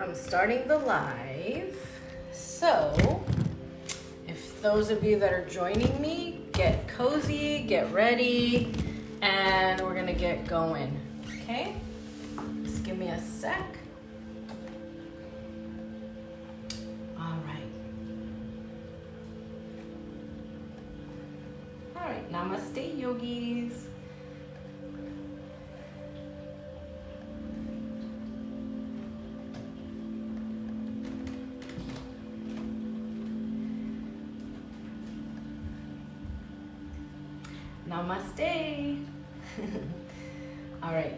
I'm starting the live. So, if those of you that are joining me, get cozy, get ready, and we're gonna get going. Okay? Just give me a sec. All right, namaste, yogis. Namaste. All right.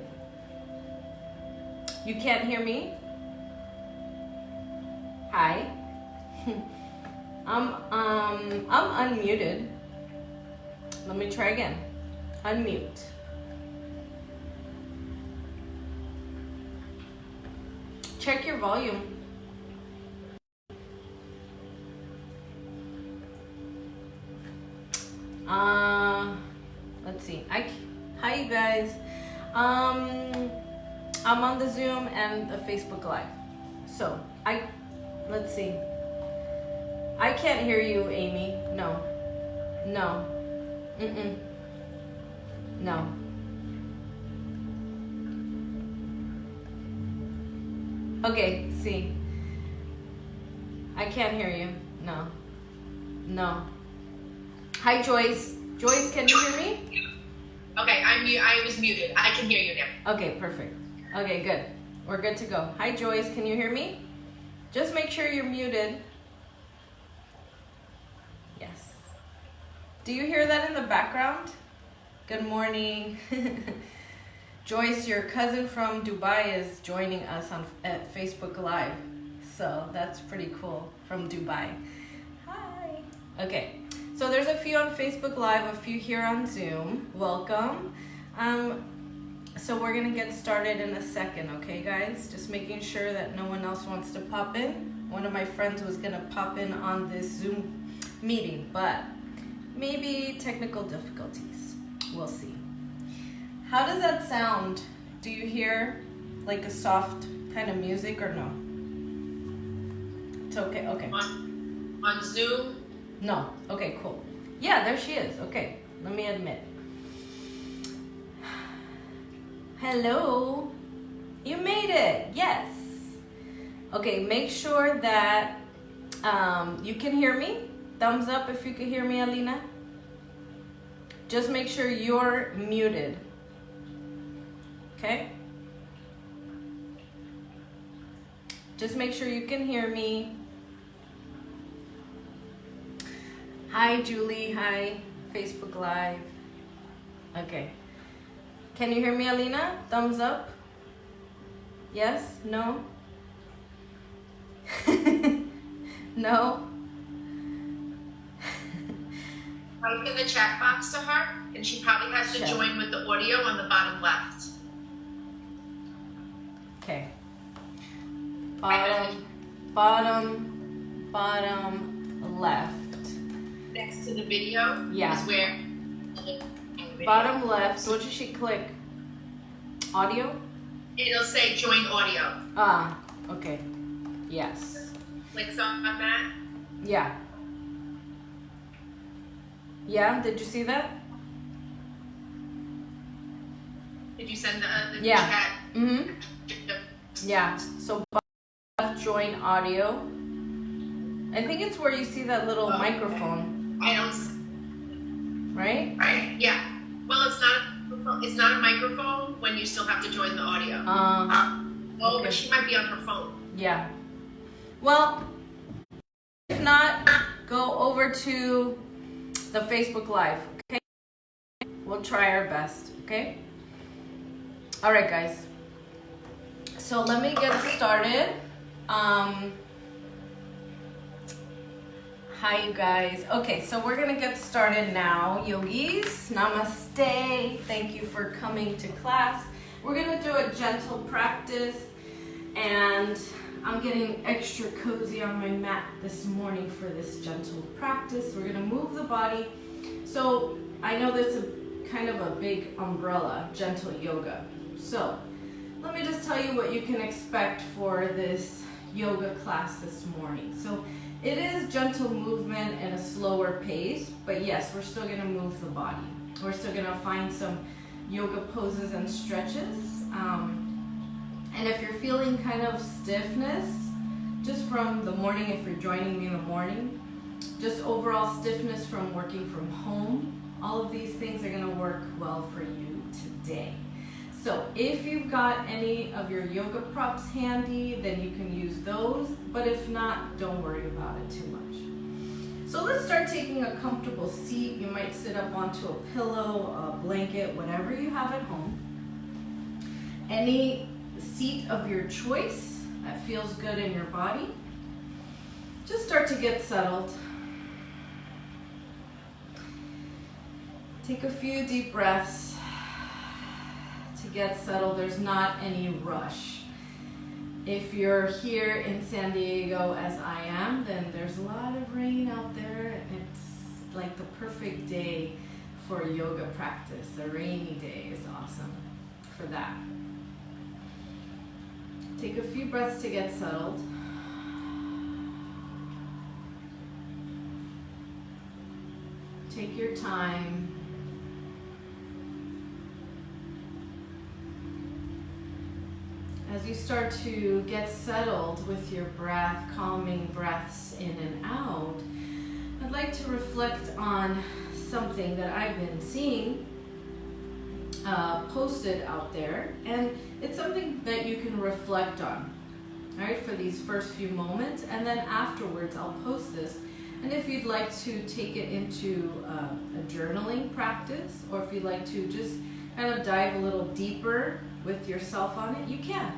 You can't hear me? Hi. I'm unmuted. Let me try again. Unmute. Check your volume. Let's see. Hi you guys. I'm on the Zoom and the Facebook Live. So let's see. I can't hear you, Amy. No. No. Okay, see. I can't hear you. No. Hi, Joyce. Joyce, can you hear me? Okay, I was muted. I can hear you now. Okay, perfect. Okay, good. We're good to go. Hi, Joyce. Can you hear me? Just make sure you're muted. Yes. Do you hear that in the background? Good morning. Joyce, your cousin from Dubai is joining us at Facebook Live. So that's pretty cool, from Dubai. Hi. Okay. So there's a few on Facebook Live, a few here on Zoom. Welcome. So we're gonna get started in a second, okay guys? Just making sure that no one else wants to pop in. One of my friends was gonna pop in on this Zoom meeting, but maybe technical difficulties. We'll see. How does that sound? Do you hear like a soft kind of music or no? It's okay, okay. On Zoom? No. Okay, cool. Yeah, there she is. Okay, let me admit. Hello. You made it. Yes. Okay, make sure that you can hear me. Thumbs up if you can hear me, Alina. Just make sure you're muted. Okay? Just make sure you can hear me. Hi, Julie. Hi, Facebook Live. Okay. Can you hear me, Alina? Thumbs up? Yes? No? No? Type in the chat box to her, and she probably has to join with the audio on the bottom left. Okay. Bottom left. Next to the video is where. Bottom left. What should she click? Audio? It'll say join audio. Ah, okay. Yes. Clicks on that. Yeah. Yeah, did you see that? Did you send the chat? Mm-hmm. Yeah. So bottom left, join audio. I think it's where you see that little microphone. I don't. Right? Right. Yeah. Well, it's not a microphone when you still have to join the audio. Okay. But she might be on her phone. Yeah. Well, if not, go over to the Facebook Live. Okay. We'll try our best. Okay. All right, guys. So let me get started. Hi, you guys. Okay, so we're gonna get started now, yogis. Namaste. Thank you for coming to class. We're gonna do a gentle practice, and I'm getting extra cozy on my mat this morning for this gentle practice. We're gonna move the body. So I know that's a kind of a big umbrella, gentle yoga. So let me just tell you what you can expect for this yoga class this morning. So it is gentle movement and a slower pace, but yes, we're still gonna move the body. We're still gonna find some yoga poses and stretches. And if you're feeling kind of stiffness, just from the morning, if you're joining me in the morning, just overall stiffness from working from home, all of these things are gonna work well for you today. So if you've got any of your yoga props handy, then you can use those, but if not, don't worry about it too much. So let's start taking a comfortable seat. You might sit up onto a pillow, a blanket, whatever you have at home. Any seat of your choice that feels good in your body. Just start to get settled. Take a few deep breaths to get settled. There's not any rush. If you're here in San Diego as I am, then there's a lot of rain out there. It's like the perfect day for yoga practice. A rainy day is awesome for that. Take a few breaths to get settled. Take your time. As you start to get settled with your breath, calming breaths in and out, I'd like to reflect on something that I've been seeing posted out there, and it's something that you can reflect on, all right, for these first few moments, and then afterwards I'll post this. And if you'd like to take it into a journaling practice, or if you'd like to just kind of dive a little deeper with yourself on it, you can.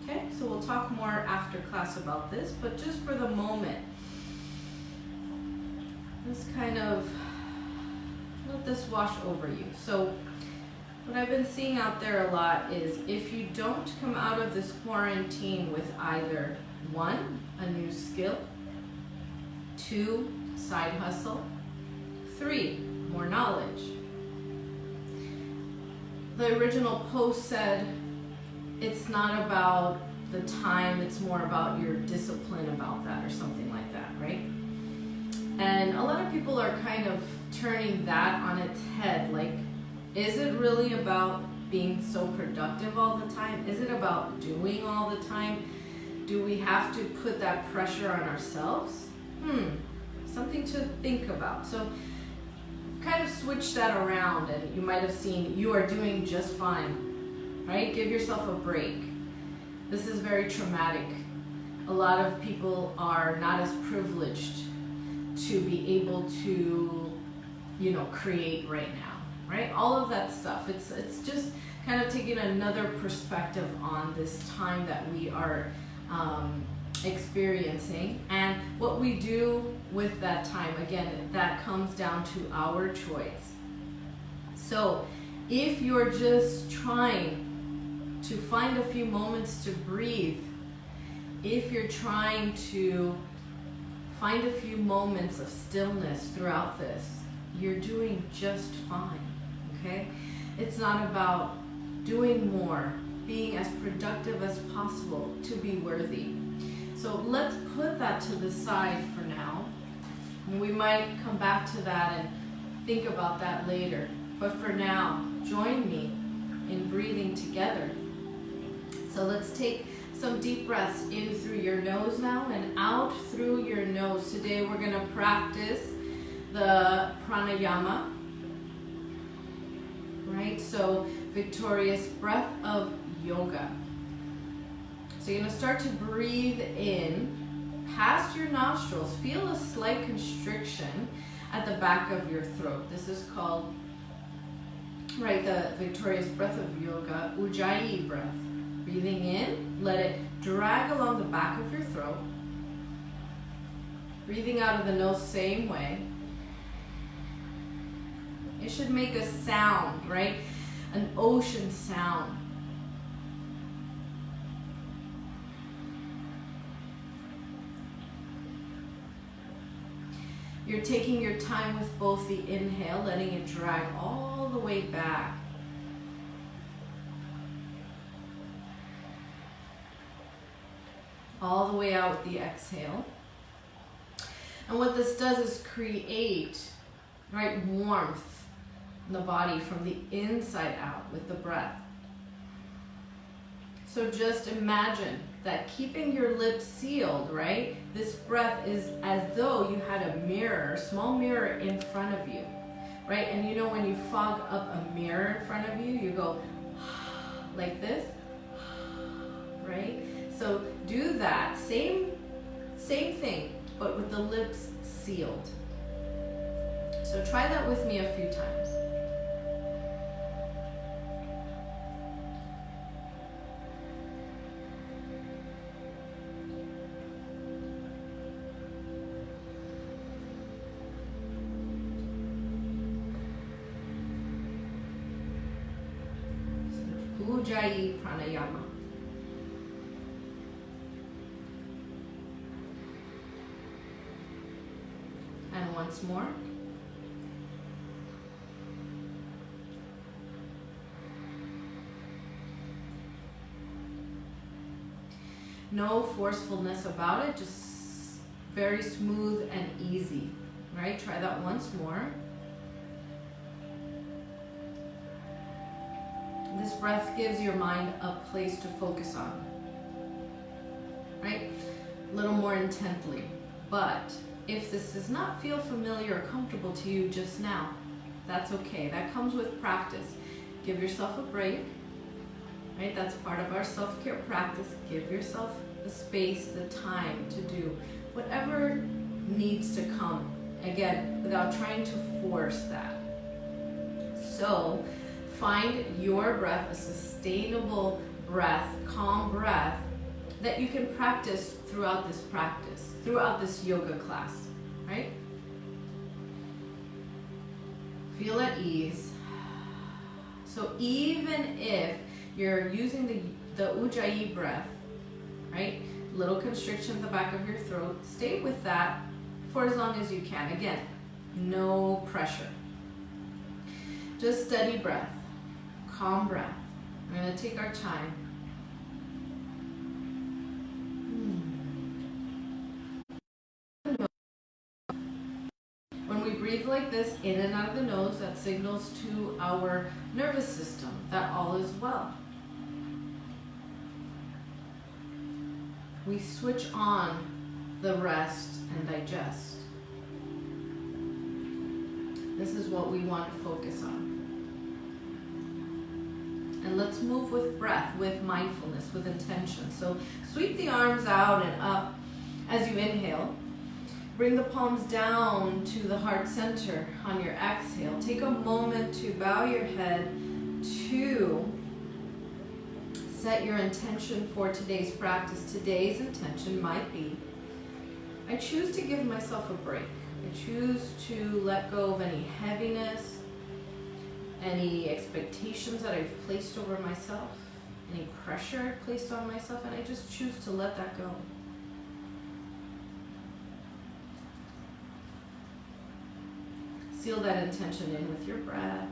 Okay, so we'll talk more after class about this, but just for the moment, just kind of let this wash over you. So what I've been seeing out there a lot is if you don't come out of this quarantine with either 1, a new skill, 2, side hustle, 3, more knowledge. The original post said it's not about the time, it's more about your discipline about that or something like that, right? And a lot of people are kind of turning that on its head, like, is it really about being so productive all the time? Is it about doing all the time? Do we have to put that pressure on ourselves? Something to think about. So kind of switch that around, and you might have seen you are doing just fine, right? Give yourself a break. This is very traumatic. A lot of people are not as privileged to be able to, create right now, right? All of that stuff. It's just kind of taking another perspective on this time that we are experiencing, and what we do with that time. Again, that comes down to our choice. So if you're just trying to find a few moments to breathe, if you're trying to find a few moments of stillness throughout this, you're doing just fine, okay? It's not about doing more, being as productive as possible to be worthy. So let's put that to the side for now. And we might come back to that and think about that later. But for now, join me in breathing together. So let's take some deep breaths in through your nose now and out through your nose. Today we're going to practice the pranayama, right? So victorious breath of yoga. So you're going to start to breathe in past your nostrils. Feel a slight constriction at the back of your throat. This is called, right, the victorious breath of yoga, Ujjayi breath. Breathing in, let it drag along the back of your throat. Breathing out of the nose, same way. It should make a sound, right? An ocean sound. You're taking your time with both the inhale, letting it drag all the way back. all the way out with the exhale. And what this does is create, right, warmth in the body from the inside out with the breath. So just imagine that keeping your lips sealed, right? This breath is as though you had a mirror, small mirror in front of you, right? And you know when you fog up a mirror in front of you, you go like this, right? So do that, same thing, but with the lips sealed. So try that with me a few times. Ujjayi pranayama. And once more. No forcefulness about it, just very smooth and easy, right? Try that once more. This breath gives your mind a place to focus on, right? A little more intently. But if this does not feel familiar or comfortable to you just now, that's okay. That comes with practice. Give yourself a break, right? That's part of our self-care practice. Give yourself the space, the time to do whatever needs to come. Again, without trying to force that. So, find your breath, a sustainable breath, calm breath that you can practice throughout this yoga class, right? Feel at ease. So even if you're using the Ujjayi breath, right? Little constriction at the back of your throat, stay with that for as long as you can. Again, no pressure. Just steady breath. Calm breath. We're going to take our time. When we breathe like this, in and out of the nose, that signals to our nervous system that all is well. We switch on the rest and digest. This is what we want to focus on. And let's move with breath, with mindfulness, with intention. So sweep the arms out and up as you inhale. Bring the palms down to the heart center on your exhale. Take a moment to bow your head to set your intention for today's practice. Today's intention might be, I choose to give myself a break. I choose to let go of any heaviness, any expectations that I've placed over myself, any pressure I've placed on myself, and I just choose to let that go. Seal that intention in with your breath.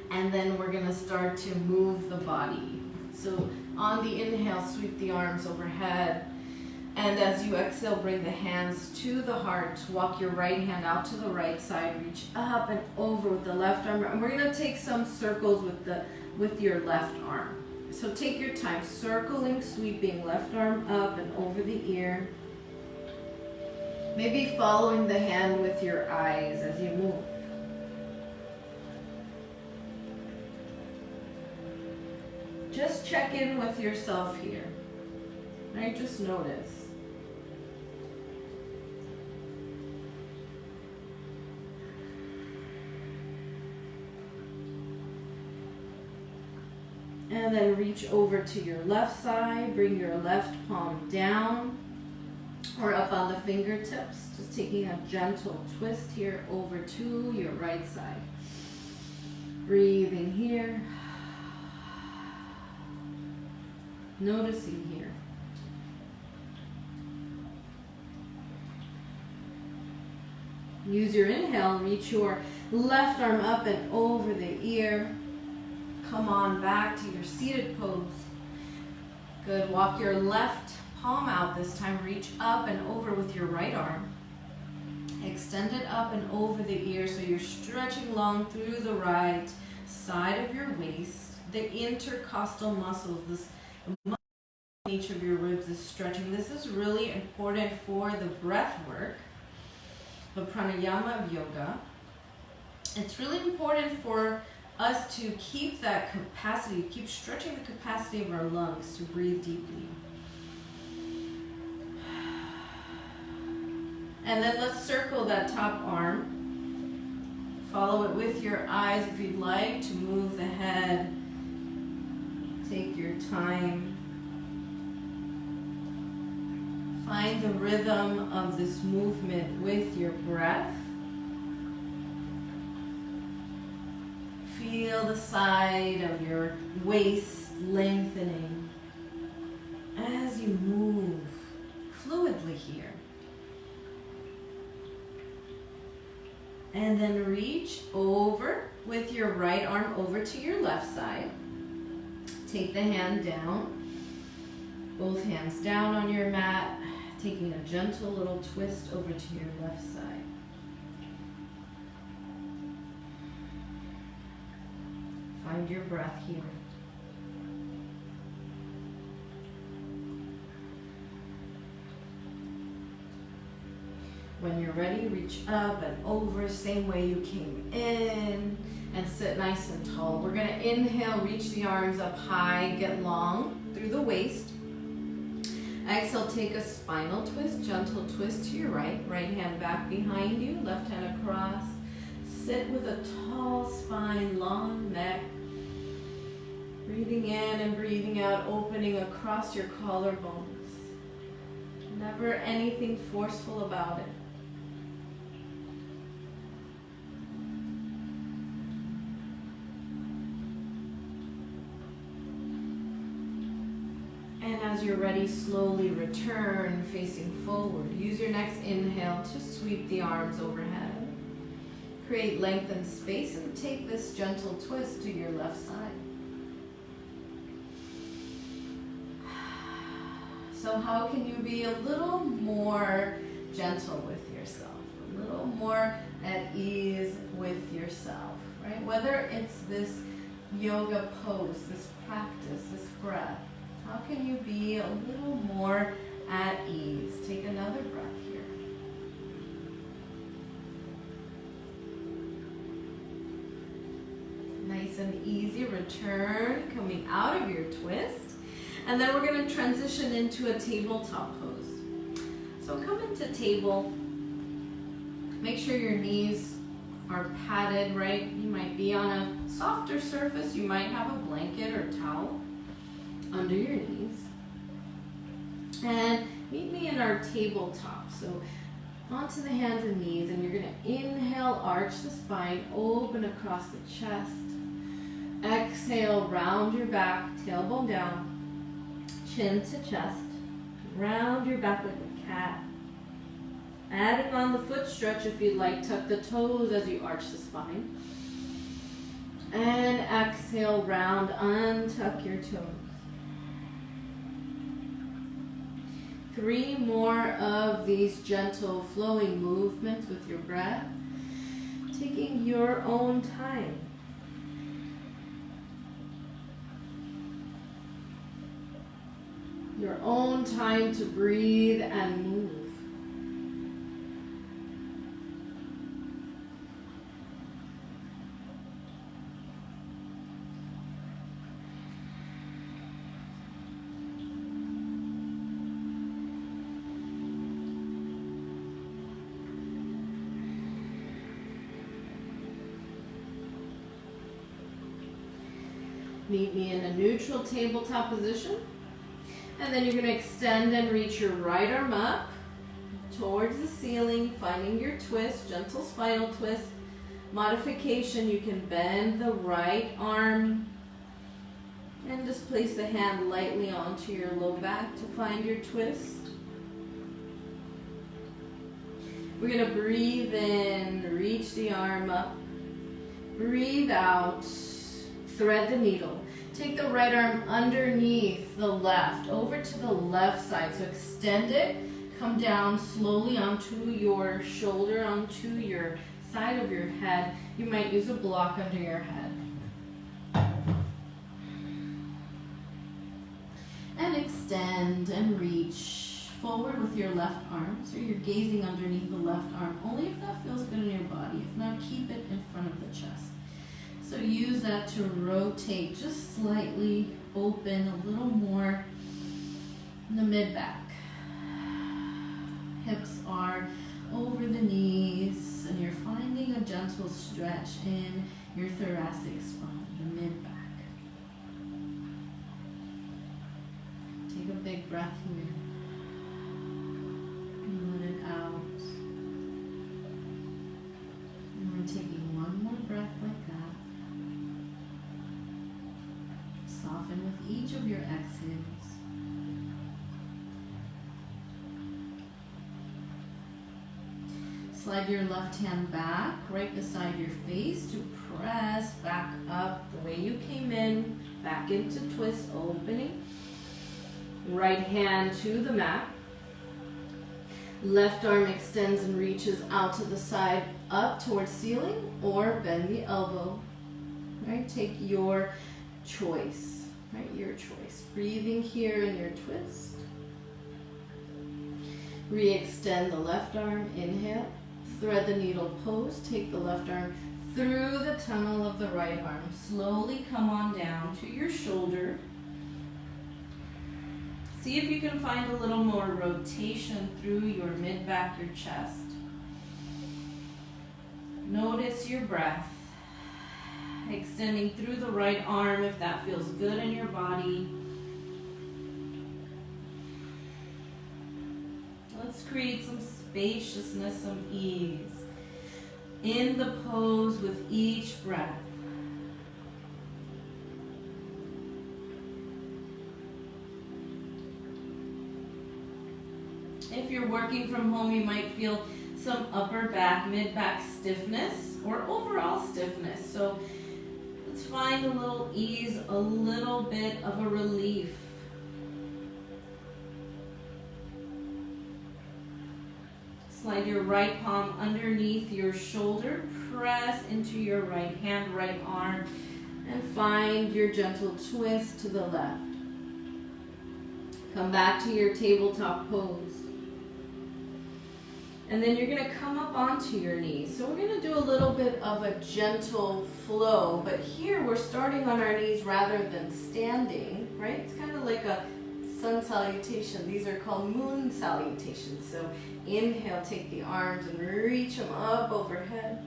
And then we're going to start to move the body. So on the inhale, sweep the arms overhead. And as you exhale, bring the hands to the heart. Walk your right hand out to the right side. Reach up and over with the left arm. And we're going to take some circles with your left arm. So take your time, circling, sweeping, left arm up and over the ear. Maybe following the hand with your eyes as you move. Just check in with yourself here. Right? Just notice. And then reach over to your left side. Bring your left palm down or up on the fingertips. Just taking a gentle twist here over to your right side. Breathing here. Noticing here. Use your inhale, reach your left arm up and over the ear. Come on back to your seated pose. Good. Walk your left palm out this time. Reach up and over with your right arm. Extend it up and over the ear so you're stretching long through the right side of your waist. The intercostal muscles, this muscle in each of your ribs is stretching. This is really important for the breath work, the pranayama of yoga. It's really important for us to keep that capacity, keep stretching the capacity of our lungs to breathe deeply. And then let's circle that top arm. Follow it with your eyes if you'd like to move the head. Take your time. Find the rhythm of this movement with your breath. Feel the side of your waist lengthening as you move fluidly here. And then reach over with your right arm over to your left side. Take the hand down. Both hands down on your mat, taking a gentle little twist over to your left side. Find your breath here. When you're ready, reach up and over, same way you came in, and sit nice and tall. We're gonna inhale, reach the arms up high, get long through the waist. Exhale, take a spinal twist, gentle twist to your right. Right hand back behind you, left hand across. Sit with a tall spine, long neck. Breathing in and breathing out, opening across your collarbones. Never anything forceful about it. And as you're ready, slowly return facing forward. Use your next inhale to sweep the arms overhead. Create length and space and take this gentle twist to your left side. So how can you be a little more gentle with yourself? A little more at ease with yourself, right? Whether it's this yoga pose, this practice, this breath, how can you be a little more at ease? Take another breath here. Nice and easy, return, coming out of your twist. And then we're going to transition into a tabletop pose. So come into table. Make sure your knees are padded, right? You might be on a softer surface. You might have a blanket or towel under your knees. And meet me in our tabletop. So onto the hands and knees, and you're going to inhale, arch the spine, open across the chest. Exhale, round your back, tailbone down. Chin to chest, round your back like a cat. Adding on the foot stretch if you'd like, tuck the toes as you arch the spine. And exhale, round, untuck your toes. 3 more of these gentle flowing movements with your breath, taking your own time. Your own time to breathe and move. Meet me in a neutral tabletop position. And then you're going to extend and reach your right arm up towards the ceiling, finding your twist, gentle spinal twist. Modification, you can bend the right arm and just place the hand lightly onto your low back to find your twist. We're going to breathe in, reach the arm up. Breathe out, thread the needle. Take the right arm underneath the left, over to the left side. So extend it, come down slowly onto your shoulder, onto your side of your head. You might use a block under your head. And extend and reach forward with your left arm. So you're gazing underneath the left arm, only if that feels good in your body. If not, keep it in front of the chest. So use that to rotate just slightly, open a little more in the mid-back. Hips are over the knees, and you're finding a gentle stretch in your thoracic spine, the mid-back. Take a big breath here. And let it out. And we're taking one more breath like that. Soften with each of your exhales. Slide your left hand back, right beside your face to press back up the way you came in, back into twist, opening. Right hand to the mat. Left arm extends and reaches out to the side, up towards ceiling, or bend the elbow. Right, take your choice, right, your choice. Breathing here in your twist. Re-extend the left arm, inhale. Thread the needle pose, take the left arm through the tunnel of the right arm. Slowly come on down to your shoulder. See if you can find a little more rotation through your mid-back, your chest. Notice your breath. Extending through the right arm if that feels good in your body. Let's create some spaciousness, some ease in the pose with each breath. If you're working from home, you might feel some upper back, mid-back stiffness or overall stiffness. So let's find a little ease, a little bit of a relief. Slide your right palm underneath your shoulder, press into your right hand, right arm, and find your gentle twist to the left. Come back to your tabletop pose. And then you're going to come up onto your knees. So we're going to do a little bit of a gentle flow, but here we're starting on our knees rather than standing, right? It's kind of like a sun salutation. These are called moon salutations. So inhale, take the arms and reach them up overhead.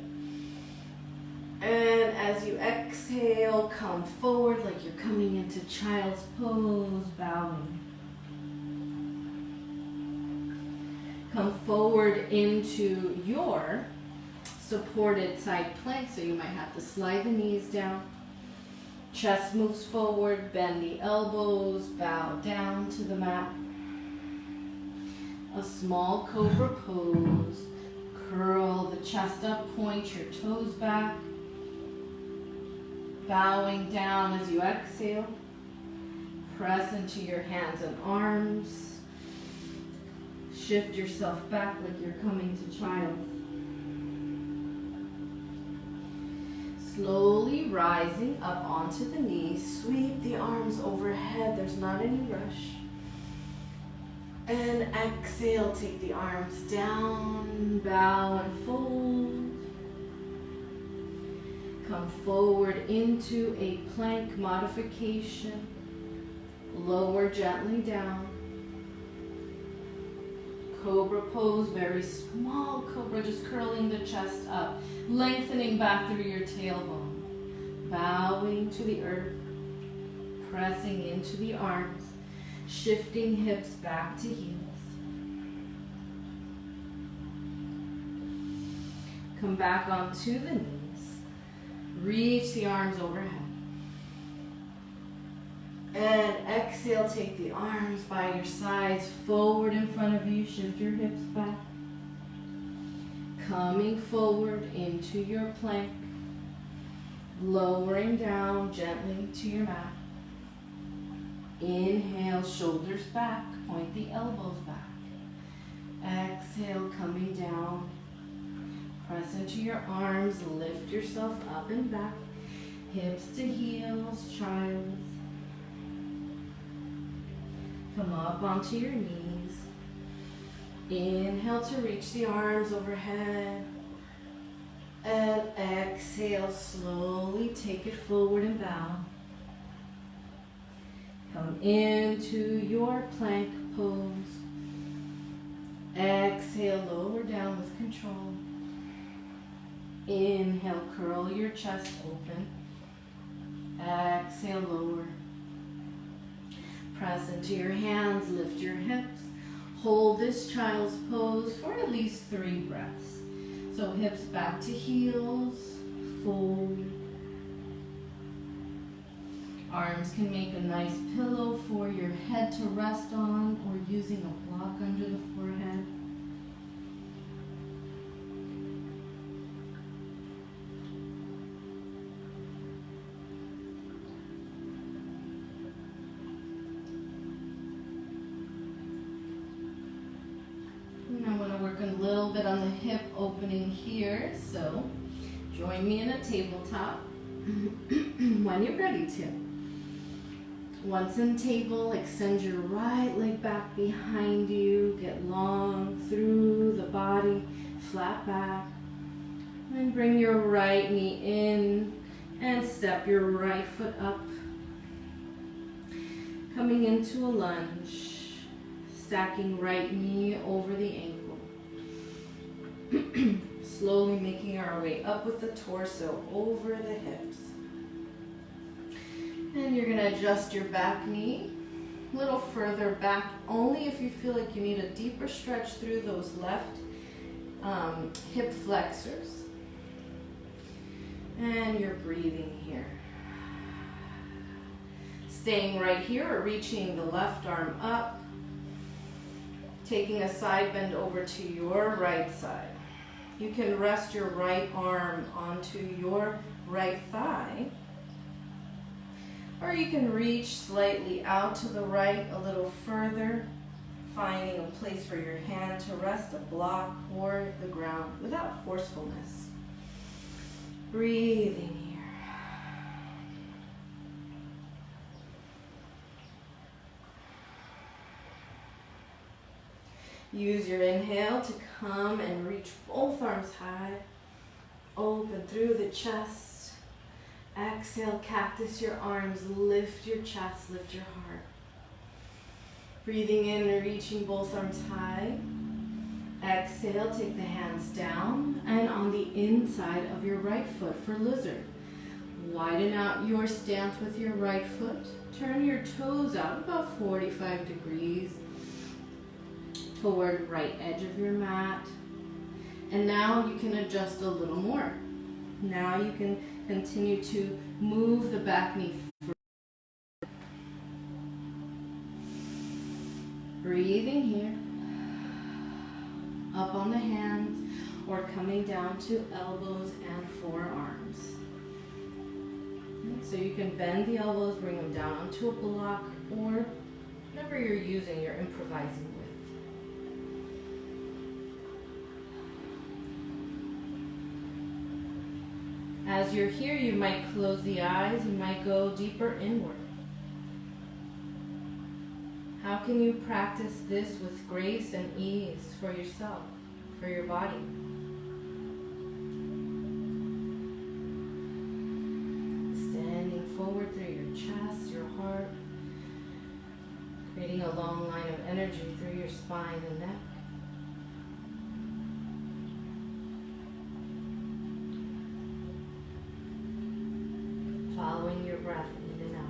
And as you exhale, come forward like you're coming into child's pose, bowing. Come forward into your supported side plank, so you might have to slide the knees down. Chest moves forward, bend the elbows, bow down to the mat. A small cobra pose. Curl the chest up, point your toes back. Bowing down as you exhale. Press into your hands and arms. Shift yourself back like you're coming to child. Slowly rising up onto the knees. Sweep the arms overhead. There's not any rush. And exhale, take the arms down, bow and fold. Come forward into a plank modification. Lower gently down. Cobra pose, very small cobra, just curling the chest up, lengthening back through your tailbone, bowing to the earth, pressing into the arms, shifting hips back to heels. Come back onto the knees, reach the arms overhead. And exhale, take the arms by your sides, forward in front of you, shift your hips back. Coming forward into your plank. Lowering down gently to your mat. Inhale, shoulders back, point the elbows back. Exhale, coming down. Press into your arms, lift yourself up and back. Hips to heels, child. Come up onto your knees. Inhale to reach the arms overhead. And exhale, slowly take it forward and bow. Come into your plank pose. Exhale, lower down with control. Inhale, curl your chest open. Exhale, lower. Press into your hands, lift your hips. Hold this child's pose for at least 3 breaths. So hips back to heels, fold. Arms can make a nice pillow for your head to rest on or using a block under the forehead. And I want to work a little bit on the hip opening here, so join me in a tabletop when you're ready to. Once in table, extend your right leg back behind you, get long through the body, flat back, and bring your right knee in and step your right foot up, coming into a lunge, stacking right knee over the ankle, slowly making our way up with the torso over the hips. And you're going to adjust your back knee a little further back, only if you feel like you need a deeper stretch through those left hip flexors. And you're breathing here. Staying right here or reaching the left arm up, taking a side bend over to your right side. You can rest your right arm onto your right thigh, or you can reach slightly out to the right a little further, finding a place for your hand to rest, a block or the ground without forcefulness. Breathing here. Use your inhale to come and reach both arms high, open through the chest. Exhale, cactus your arms, lift your chest, lift your heart. Breathing in and reaching both arms high. Exhale, take the hands down and on the inside of your right foot for lizard. Widen out your stance with your right foot. Turn your toes out about 45 degrees toward right edge of your mat. And now you can adjust a little more. Now you can continue to move the back knee forward. Breathing here. Up on the hands or coming down to elbows and forearms. So you can bend the elbows, bring them down onto a block, or whatever you're using, you're improvising with. As you're here, you might close the eyes, you might go deeper inward. How can you practice this with grace and ease for yourself, for your body? Standing forward through your chest, your heart, creating a long line of energy through your spine and neck. Following your breath in and out.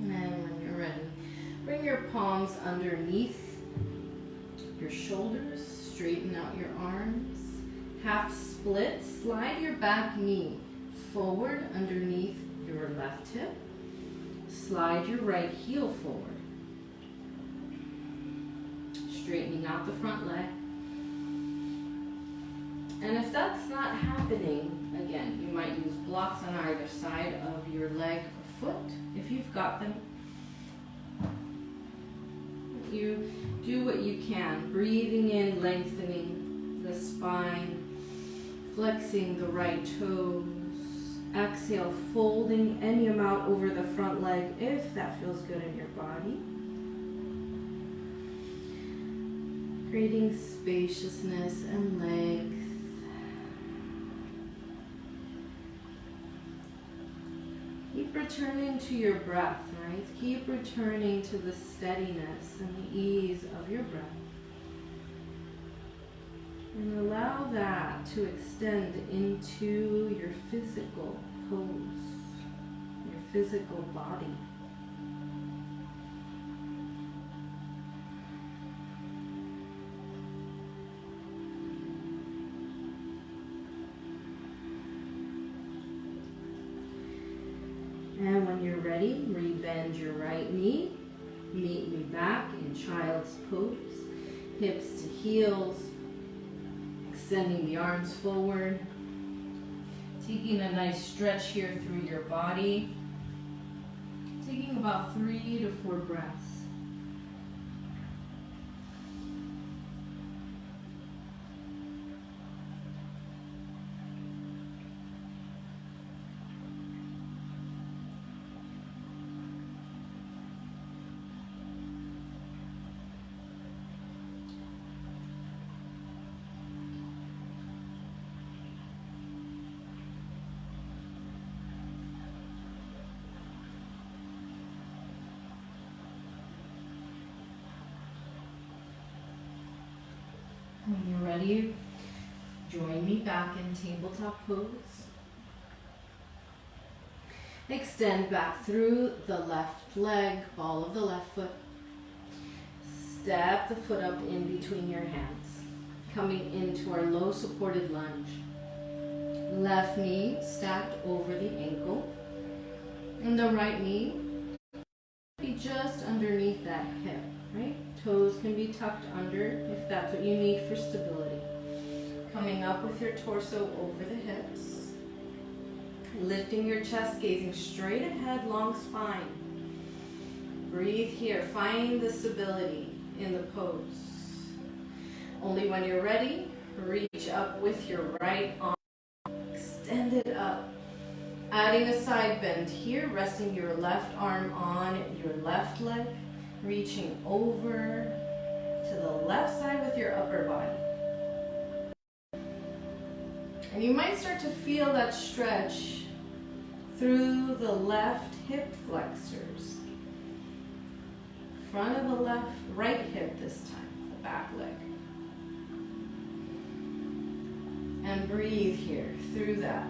And when you're ready, bring your palms underneath your shoulders, straighten out your arms. Half split, slide your back knee forward underneath your left hip. Slide your right heel forward. Straightening out the front leg. And if that's not happening, again, you might use blocks on either side of your leg or foot if you've got them. You do what you can, breathing in, lengthening the spine, flexing the right toes. Exhale, folding any amount over the front leg if that feels good in your body. Creating spaciousness and length. Keep returning to your breath, right? Keep returning to the steadiness and the ease of your breath. And allow that to extend into your physical pose, your physical body. And when you're ready, rebend your right knee. Meet me back in child's pose. Hips to heels. Extending the arms forward. Taking a nice stretch here through your body. Taking about 3 to 4 breaths. When you're ready, join me back in tabletop pose. Extend back through the left leg, ball of the left foot. Step the foot up in between your hands, coming into our low supported lunge. Left knee stacked over the ankle, and the right knee be just underneath that hip, right? Toes can be tucked under if that's what you need for stability. Coming up with your torso over the hips. Lifting your chest, gazing straight ahead, long spine. Breathe here. Find the stability in the pose. Only when you're ready, reach up with your right arm. Extend it up. Adding a side bend here, resting your left arm on your left leg. Reaching over to the left side with your upper body. And you might start to feel that stretch through the left hip flexors. Front of the right hip this time, the back leg. And breathe here through that.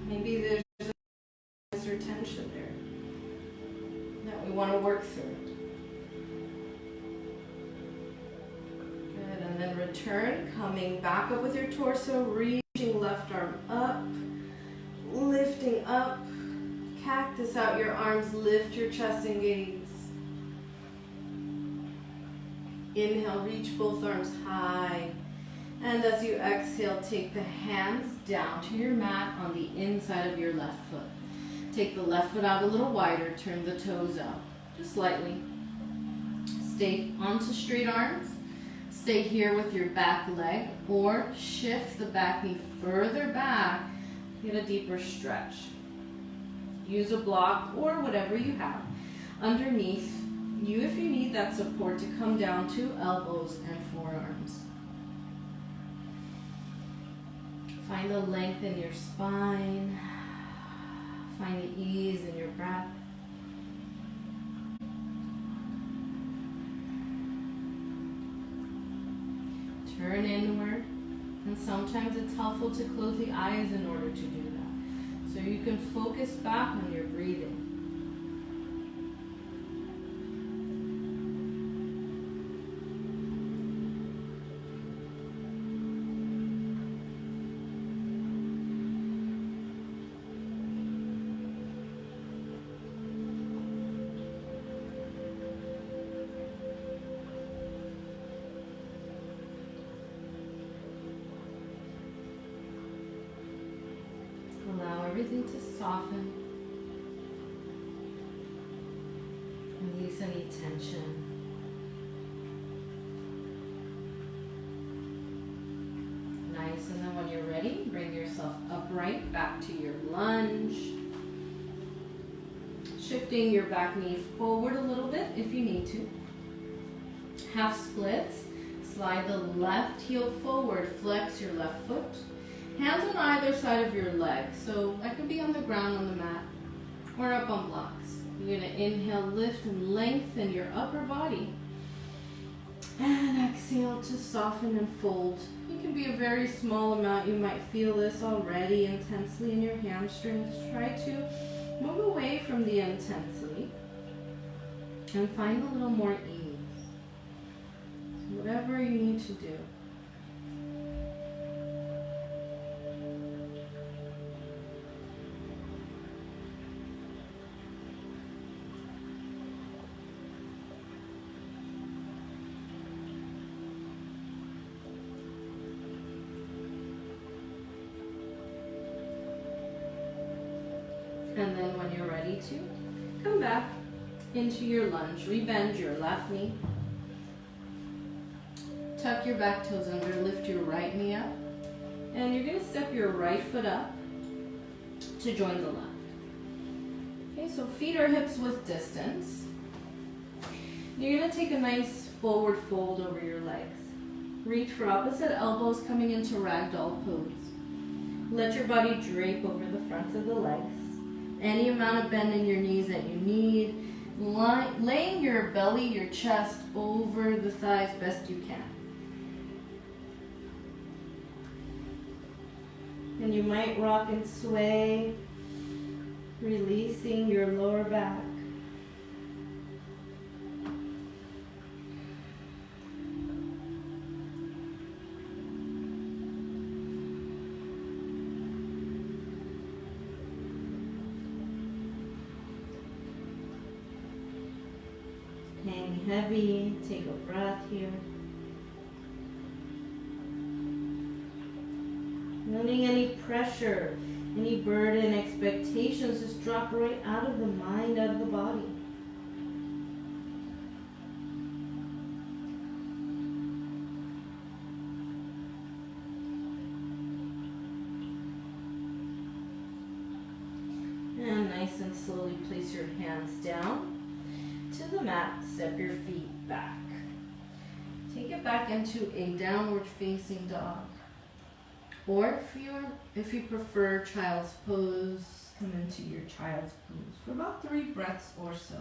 Maybe there's a tension there that we want to work through. And then return, coming back up with your torso, reaching left arm up, lifting up, cactus out your arms, lift your chest and gaze. Inhale, reach both arms high. And as you exhale, take the hands down to your mat on the inside of your left foot. Take the left foot out a little wider, turn the toes out, just slightly. Stay onto straight arms. Stay here with your back leg or shift the back knee further back, get a deeper stretch. Use a block or whatever you have underneath you if you need that support to come down to elbows and forearms. Find the length in your spine. Find the ease in your breath. Turn inward, and sometimes it's helpful to close the eyes in order to do that. So you can focus back on your breathing. Allow everything to soften. Release any tension. Nice, and then when you're ready, bring yourself upright back to your lunge. Shifting your back knee forward a little bit if you need to. Half splits. Slide the left heel forward, flex your left foot. Hands on either side of your leg. So that could be on the ground on the mat or up on blocks. You're gonna inhale, lift and lengthen your upper body. And exhale to soften and fold. It can be a very small amount. You might feel this already intensely in your hamstrings. Try to move away from the intensity and find a little more ease. Whatever you need to do. And then when you're ready to, come back into your lunge. Rebend your left knee. Tuck your back toes under, lift your right knee up. And you're gonna step your right foot up to join the left. Okay, so feet or hips width distance. You're gonna take a nice forward fold over your legs. Reach for opposite elbows coming into ragdoll pose. Let your body drape over the fronts of the legs. Any amount of bend in your knees that you need. Laying your belly, your chest over the thighs best you can. And you might rock and sway, releasing your lower back. Hang heavy, take a breath here. Letting any pressure, any burden, expectations just drop right out of the mind, out of the body. And nice and slowly place your hands down to the mat, step your feet back. Take it back into a downward facing dog. Or if you prefer child's pose, come into your child's pose for about 3 breaths or so.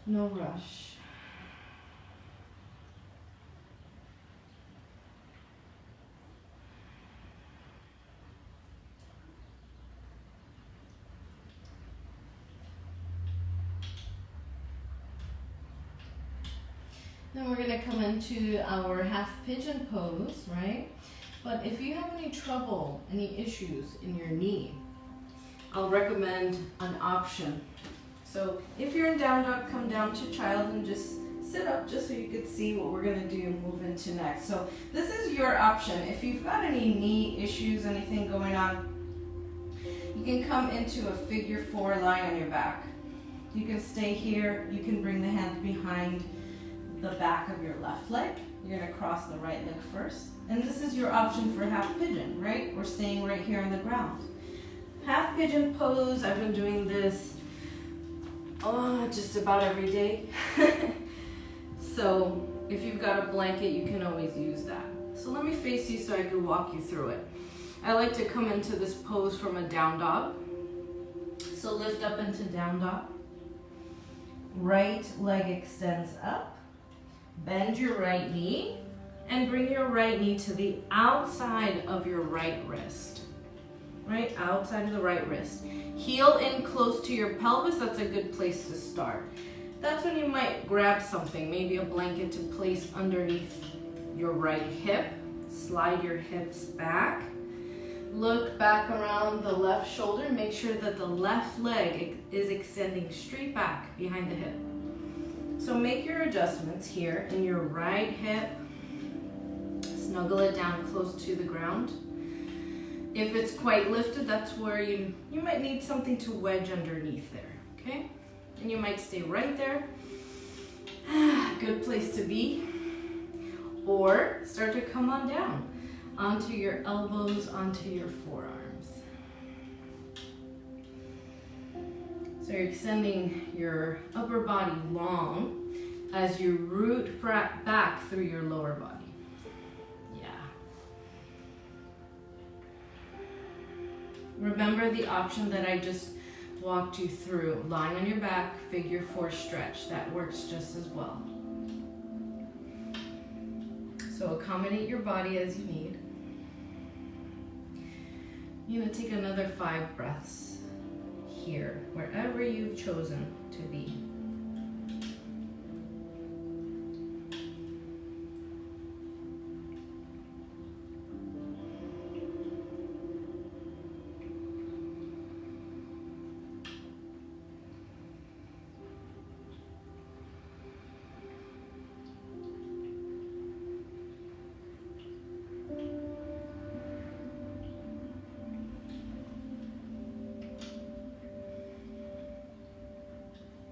No rush. Then we're going to come into our half pigeon pose, right? But if you have any trouble, any issues in your knee, I'll recommend an option. So if you're in down dog, come down to child and just sit up just so you could see what we're going to do and move into next. So this is your option. If you've got any knee issues, anything going on, you can come into a figure 4 lying on your back. You can stay here. You can bring the hand behind the back of your left leg. You're going to cross the right leg first. And this is your option for half pigeon, right? We're staying right here on the ground. Half pigeon pose, I've been doing this just about every day. So if you've got a blanket, you can always use that. So let me face you so I can walk you through it. I like to come into this pose from a down dog. So lift up into down dog. Right leg extends up. Bend your right knee and bring your right knee to the outside of your right wrist. Right, outside of the right wrist. Heel in close to your pelvis, that's a good place to start. That's when you might grab something, maybe a blanket to place underneath your right hip. Slide your hips back. Look back around the left shoulder. Make sure that the left leg is extending straight back behind the hip. So make your adjustments here in your right hip. Snuggle it down close to the ground. If it's quite lifted, that's where you might need something to wedge underneath there, okay? And you might stay right there. Good place to be. Or start to come on down onto your elbows, onto your forearms. So you're extending your upper body long as you root back through your lower body. Remember the option that I just walked you through, lying on your back, figure 4 stretch. That works just as well. So accommodate your body as you need. You're gonna take another 5 breaths here, wherever you've chosen to be.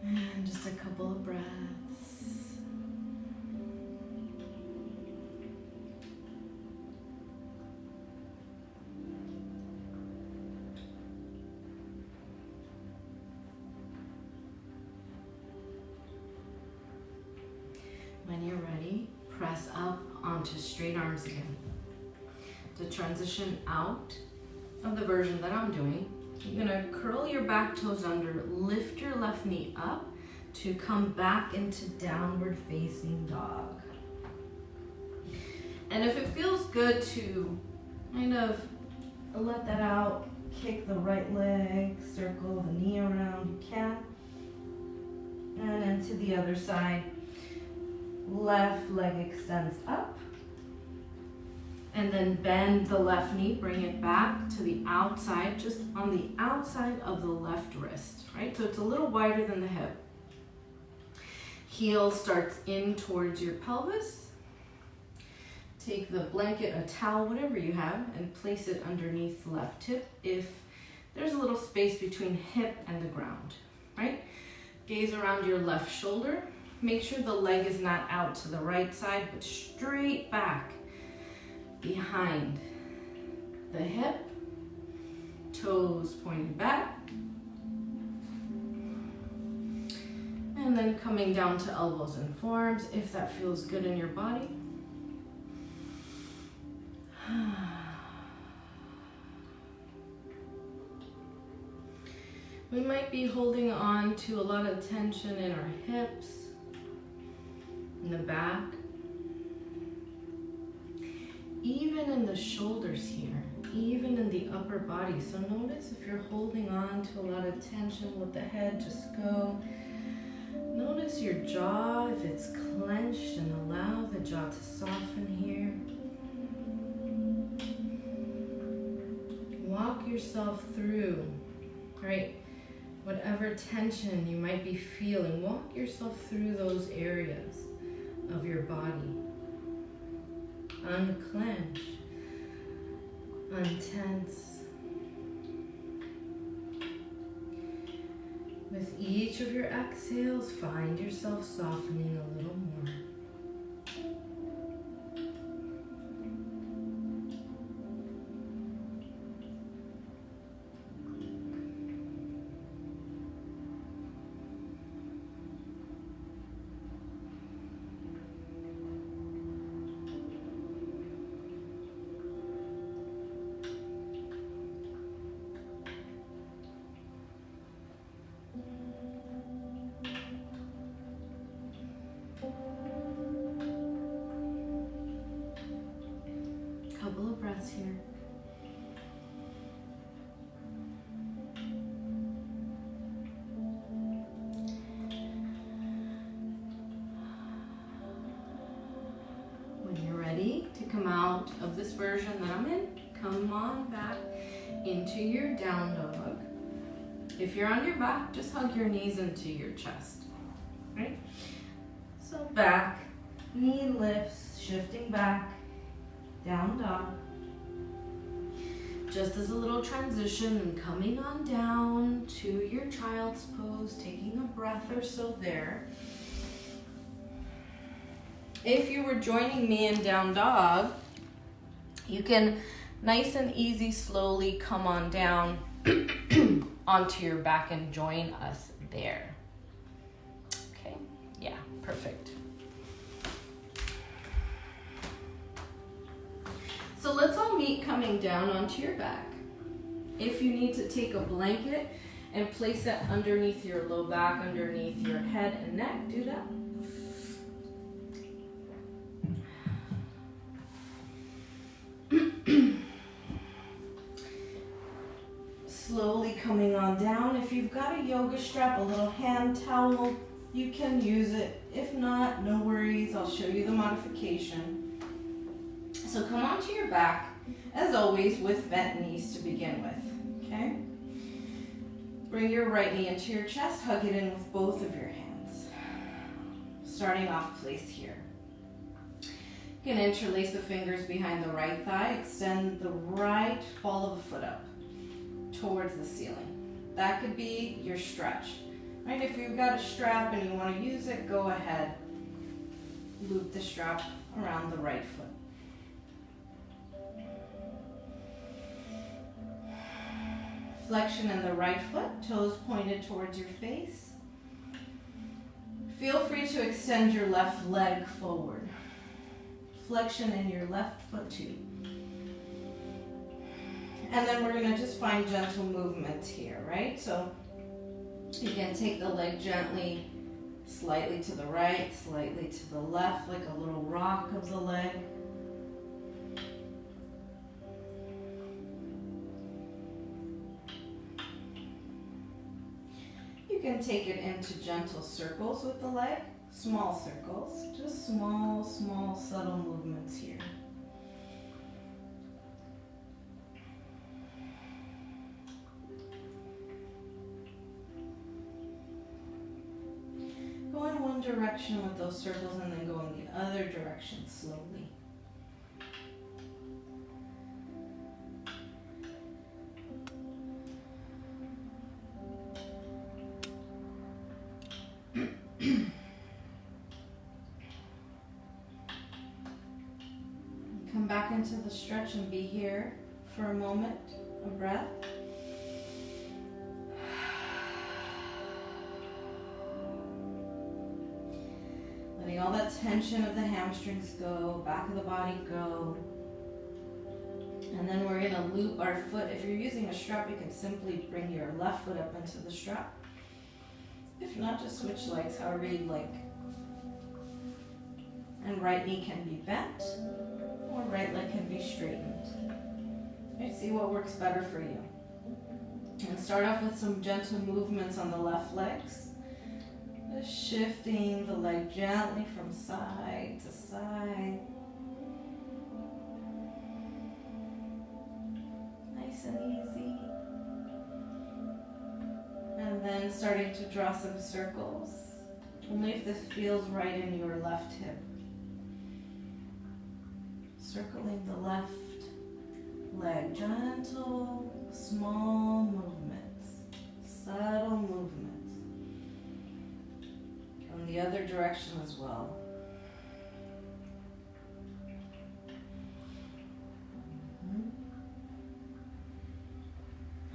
And just a couple of breaths. When you're ready, press up onto straight arms again. To transition out of the version that I'm doing, you're gonna curl your back toes under, lift your left knee up to come back into downward facing dog. And if it feels good to kind of let that out, kick the right leg, circle the knee around, you can. And then to the other side, left leg extends up. And then bend the left knee, bring it back to the outside, just on the outside of the left wrist, right? So it's a little wider than the hip. Heel starts in towards your pelvis. Take the blanket, a towel, whatever you have, and place it underneath the left hip if there's a little space between hip and the ground, right? Gaze around your left shoulder. Make sure the leg is not out to the right side, but straight back behind the hip, toes pointing back, and then coming down to elbows and forearms if that feels good in your body. We might be holding on to a lot of tension in our hips, in the back, even in the shoulders here, even in the upper body. So notice if you're holding on to a lot of tension with the head, just go. Notice your jaw, if it's clenched, and allow the jaw to soften here. Walk yourself through, right? Whatever tension you might be feeling, walk yourself through those areas of your body. Unclench, untense. With each of your exhales, find yourself softening a little more. Couple of breaths here. When you're ready to come out of this version that I'm in, come on back into your down dog. If you're on your back, just hug your knees into your chest, right? So back, knee lifts, shifting back, down dog. Just as a little transition and coming on down to your child's pose, taking a breath or so there. If you were joining me in down dog, you can nice and easy, slowly come on down onto your back and join us there. Okay, yeah, perfect. So let's all meet coming down onto your back. If you need to take a blanket and place it underneath your low back, underneath your head and neck, do that. Slowly coming on down. If you've got a yoga strap, a little hand towel, you can use it. If not, no worries. I'll show you the modification. So come onto your back, as always, with bent knees to begin with, okay? Bring your right knee into your chest, hug it in with both of your hands. Starting off place here. You can interlace the fingers behind the right thigh, extend the right ball of the foot up towards the ceiling. That could be your stretch, right? If you've got a strap and you want to use it, go ahead. Loop the strap around the right foot. Flexion in the right foot, toes pointed towards your face. Feel free to extend your left leg forward. Flexion in your left foot too. And then we're going to just find gentle movement here, right? So you can take the leg gently, slightly to the right, slightly to the left, like a little rock of the leg. You can take it into gentle circles with the leg, small circles, just small, subtle movements here. Go in one direction with those circles and then go in the other direction slowly. Come back into the stretch and be here for a moment, a breath. Letting all that tension of the hamstrings go, back of the body go. And then we're going to loop our foot. If you're using a strap, you can simply bring your left foot up into the strap. If not, just switch legs however you'd like. And right knee can be bent, or right leg can be straightened. Okay, see what works better for you. And start off with some gentle movements on the left legs. Just shifting the leg gently from side to side. Nice and easy. And then starting to draw some circles. Only if this feels right in your left hip. Circling the left leg. Gentle, small movements. Subtle movements. From the other direction as well.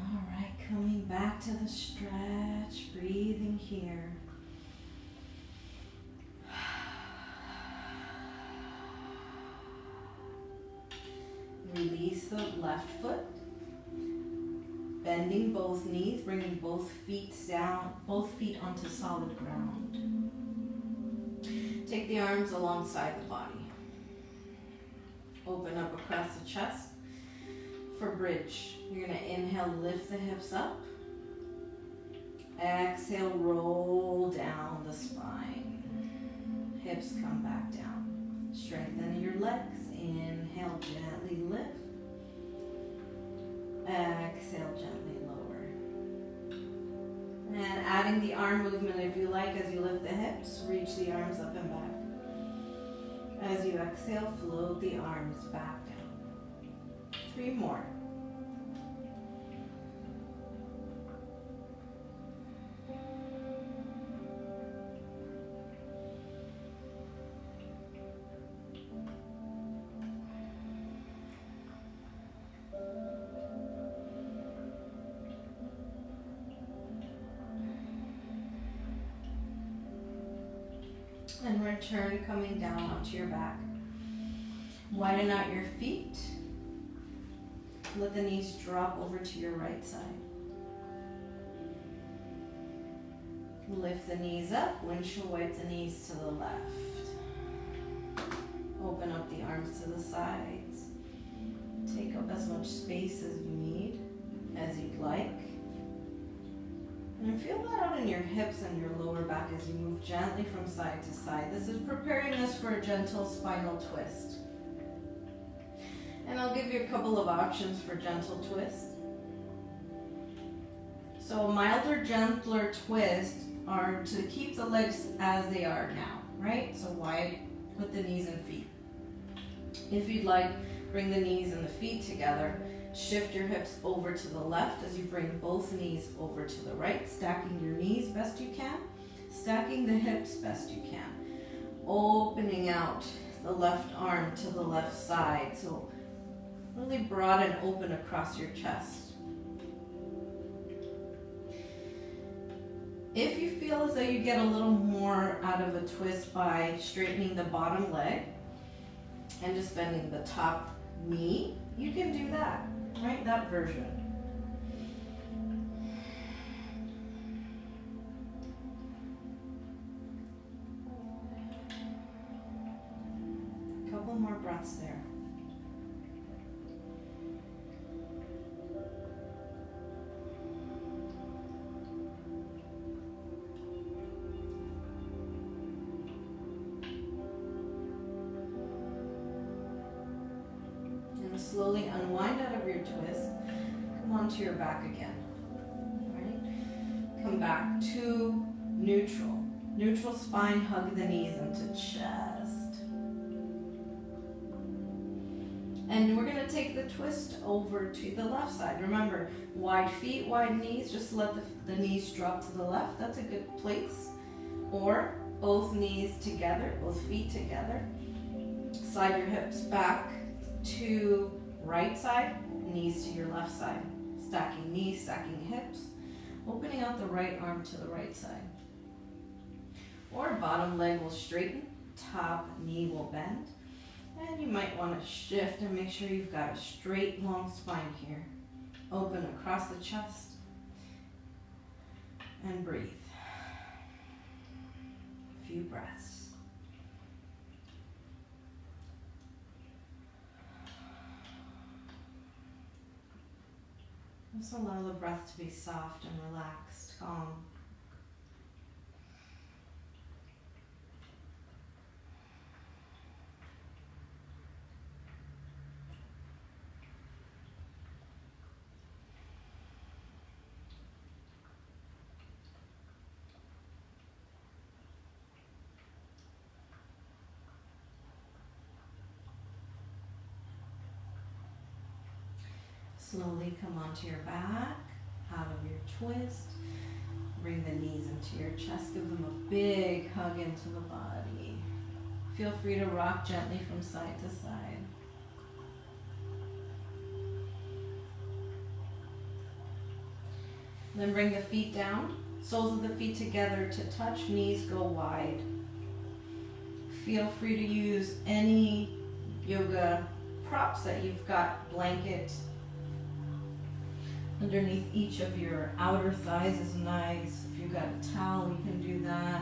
All right, coming back to the stretch, breathing here. Release the left foot, bending both knees, bringing both feet down, both feet onto solid ground. Take the arms alongside the body. Open up across the chest. For bridge, you're going to inhale, lift the hips up. Exhale, roll down the spine. Hips come back down. Strengthen your legs. Inhale, gently lift. Exhale, gently lower. And adding the arm movement if you like as you lift the hips. Reach the arms up and back. As you exhale, float the arms back down. 3 more. And return coming down onto your back. Widen out your feet. Let the knees drop over to your right side. Lift the knees up, windshield wipe the knees to the left. Open up the arms to the sides. Take up as much space as you need, as you'd like. And feel that out in your hips and your lower back as you move gently from side to side. This is preparing us for a gentle spinal twist. And I'll give you a couple of options for gentle twist. So a milder, gentler twist are to keep the legs as they are now, right? So wide with the knees and feet. If you'd like, bring the knees and the feet together. Shift your hips over to the left as you bring both knees over to the right, stacking your knees best you can, stacking the hips best you can. Opening out the left arm to the left side, so really broad and open across your chest. If you feel as though you get a little more out of a twist by straightening the bottom leg and just bending the top knee, you can do that, right? That version. A couple more breaths there. Slowly unwind out of your twist. Come onto your back again. Right? Come back to neutral. Neutral spine, hug the knees into chest. And we're going to take the twist over to the left side. Remember, wide feet, wide knees. Just let the knees drop to the left. That's a good place. Or both knees together, both feet together. Slide your hips back to right side, knees to your left side. Stacking knees, stacking hips. Opening out the right arm to the right side. Or bottom leg will straighten, top knee will bend. And you might want to shift and make sure you've got a straight, long spine here. Open across the chest. And breathe. A few breaths. Just allow the breath to be soft and relaxed, calm. Slowly come onto your back, out of your twist. Bring the knees into your chest. Give them a big hug into the body. Feel free to rock gently from side to side. Then bring the feet down. Soles of the feet together to touch. Knees go wide. Feel free to use any yoga props that you've got. Blanket underneath each of your outer thighs is nice. If you've got a towel, you can do that.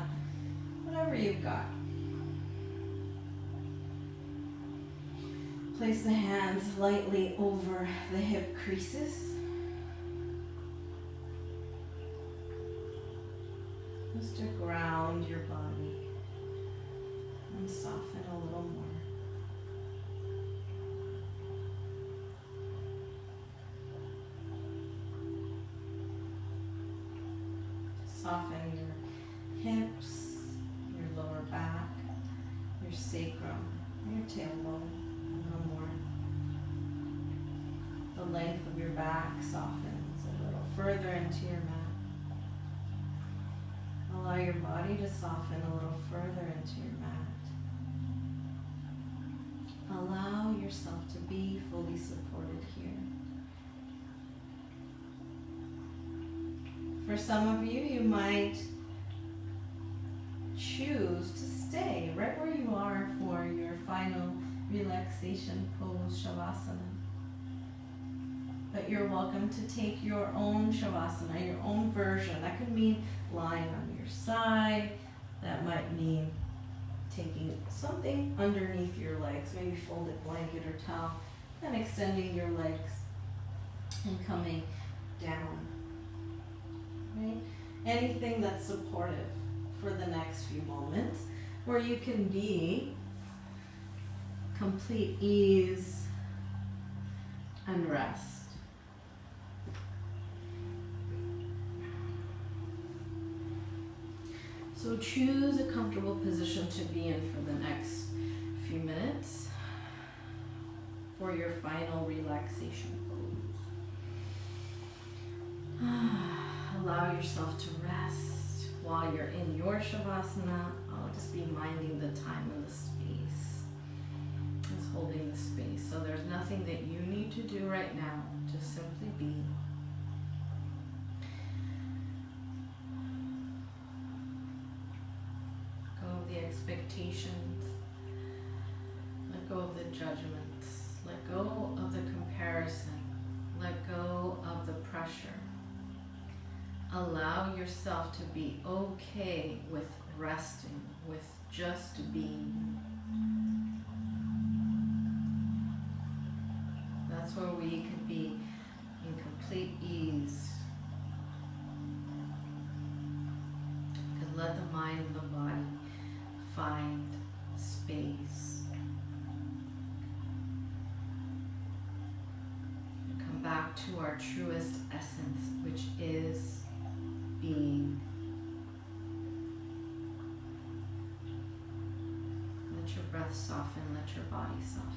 Whatever you've got. Place the hands lightly over the hip creases. Just to ground your body and soften a little more. Soften your hips, your lower back, your sacrum, your tailbone, a little more. The length of your back softens a little further into your mat. Allow your body to soften a little further into your mat. Allow yourself to be fully supported here. For some of you, you might choose to stay relaxation pose, Shavasana. But you're welcome to take your own Shavasana, your own version. That could mean lying on your side. That might mean taking something underneath your legs, maybe folded blanket or towel, and extending your legs and coming down. Right? Anything that's supportive for the next few moments, where you can be complete ease and rest. So choose a comfortable position to be in for the next few minutes for your final relaxation pose. Allow yourself to rest while you're in your Shavasana. I'll just be minding the time and the space. Just holding the space. So there's nothing that you need to do right now. Just simply be. The expectations, let go of the judgments, let go of the comparison, let go of the pressure. Allow yourself to be okay with resting, with just being. That's where we could be in complete ease. You could let the mind and the body find space. Come back to our truest essence, which is being. Let your breath soften, let your body soften.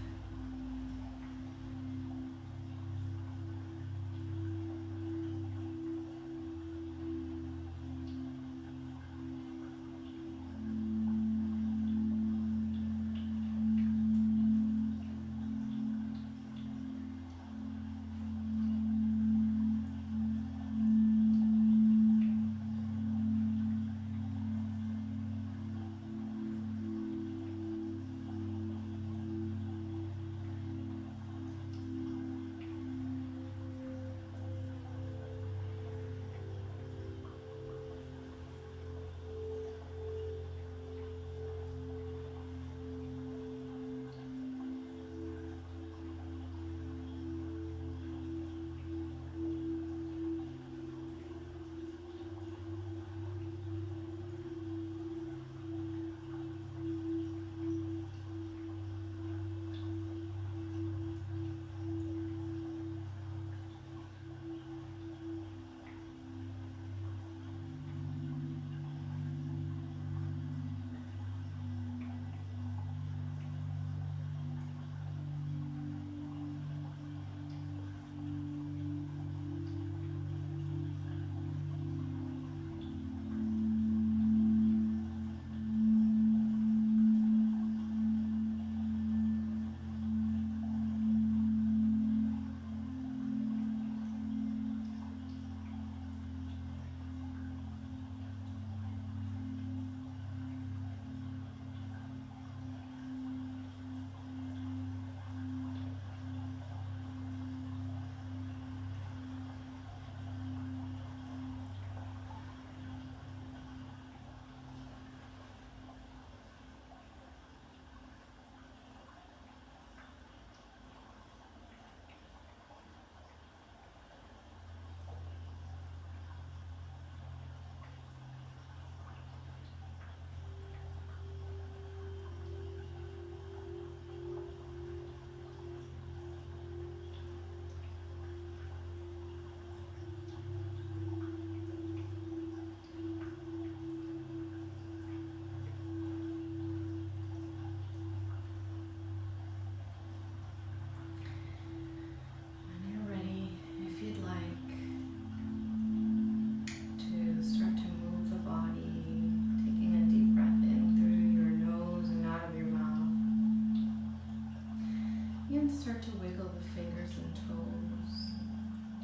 Start to wiggle the fingers and toes,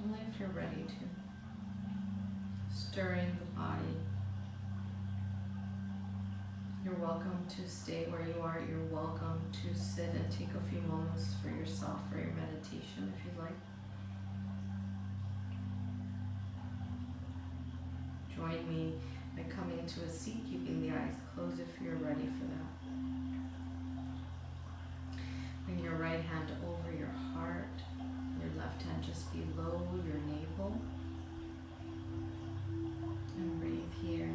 only if you're ready to. Stirring the body. You're welcome to stay where you are. You're welcome to sit and take a few moments join me by coming into a seat, keeping the eyes closed if you're ready for that. Bring your right hand over your heart, your left hand just below your navel. And breathe here.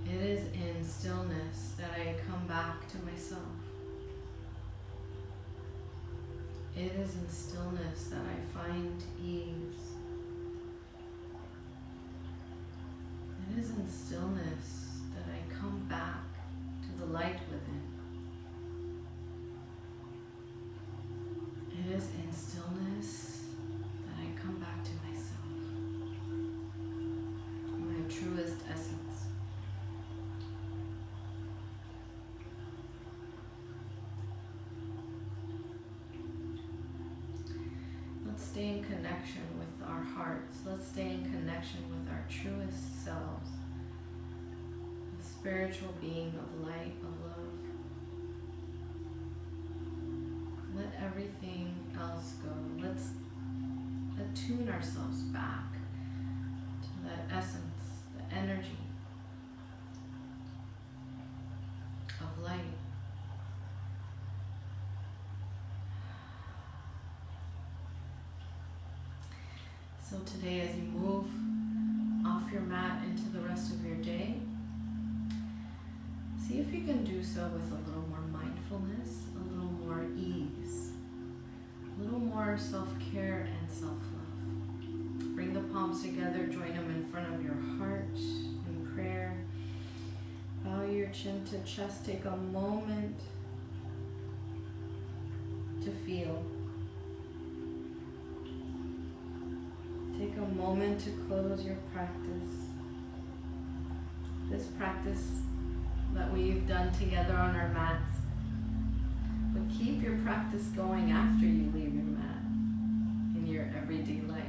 It is in stillness that I come back to myself. It is in stillness that I find ease. It is in stillness that I come back to the light within. It is in stillness that I come back to myself, my truest essence. Let's stay in connection with our hearts. Let's stay in connection with our truest selves, the spiritual being of light, of love. Let everything else go. Let's attune ourselves back to that essence, the energy of light. So today, as you move off your mat into the rest of your day, see if you can do so with a little more mindfulness, a little more ease, a little more self-care and self-love. Bring the palms together, join them in front of your heart in prayer. Bow your chin to chest, take a moment to feel. Take a moment to close your practice. This practice that we've done together on our mats. But keep your practice going after you leave your mat in your everyday life.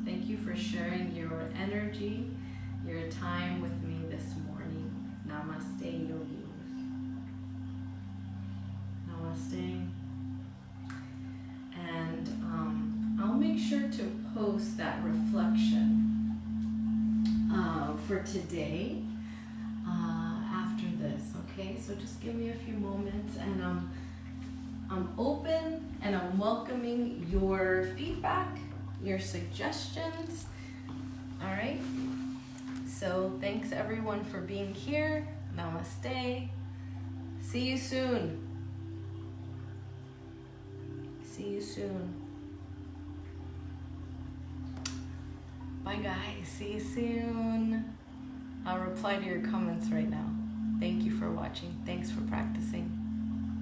Thank you for sharing your energy, your time with me this morning. Namaste, yogis. Namaste. And I'll make sure to post that reflection for today after this, okay? So just give me a few moments, and I'm open and I'm welcoming your feedback, your suggestions. All right? So thanks everyone for being here. Namaste. See you soon. See you soon. Bye guys, see you soon. I'll reply to your comments right now. Thank you for watching. Thanks for practicing.